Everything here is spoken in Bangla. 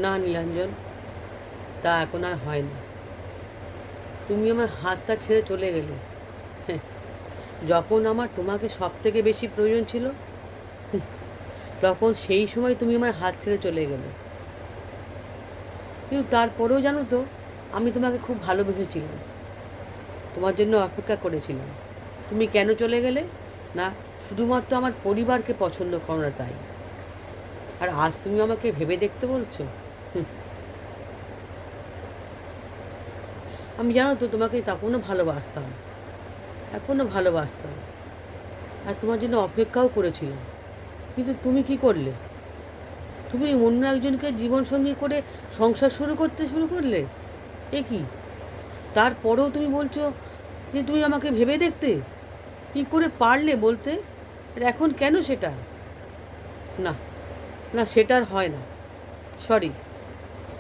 না নীলাঞ্জন, তা এখন আর হয় না। তুমি আমার হাতটা ছেড়ে চলে গেলে। হ্যাঁ, যখন আমার তোমাকে সব থেকে বেশি প্রয়োজন ছিল, তখন সেই সময় তুমি আমার হাত ছেড়ে চলে গেলে। কিন্তু তারপরেও জানো তো, আমি তোমাকে খুব ভালোবেসেছিলাম, তোমার জন্য অপেক্ষা করেছিলাম। তুমি কেন চলে গেলে? না, শুধুমাত্র আমার পরিবারকে পছন্দ করো না তাই। আর আজ তুমি আমাকে ভেবে দেখতে বলছো? হুঁ, আমি জানো তো তোমাকে তখনও ভালোবাসতাম, এখনও ভালোবাসতাম, আর তোমার জন্য অপেক্ষাও করেছিলাম। কিন্তু তুমি কি করলে? তুমি অন্য একজনকে জীবনসঙ্গী করে সংসার শুরু করলে। এ কি? তারপরেও তুমি বলছো যে তুমি আমাকে ভেবে দেখতে। কি করে পারলে বলতে? আর এখন কেন সেটা? না, না, সেটা আর হয় না। সরি।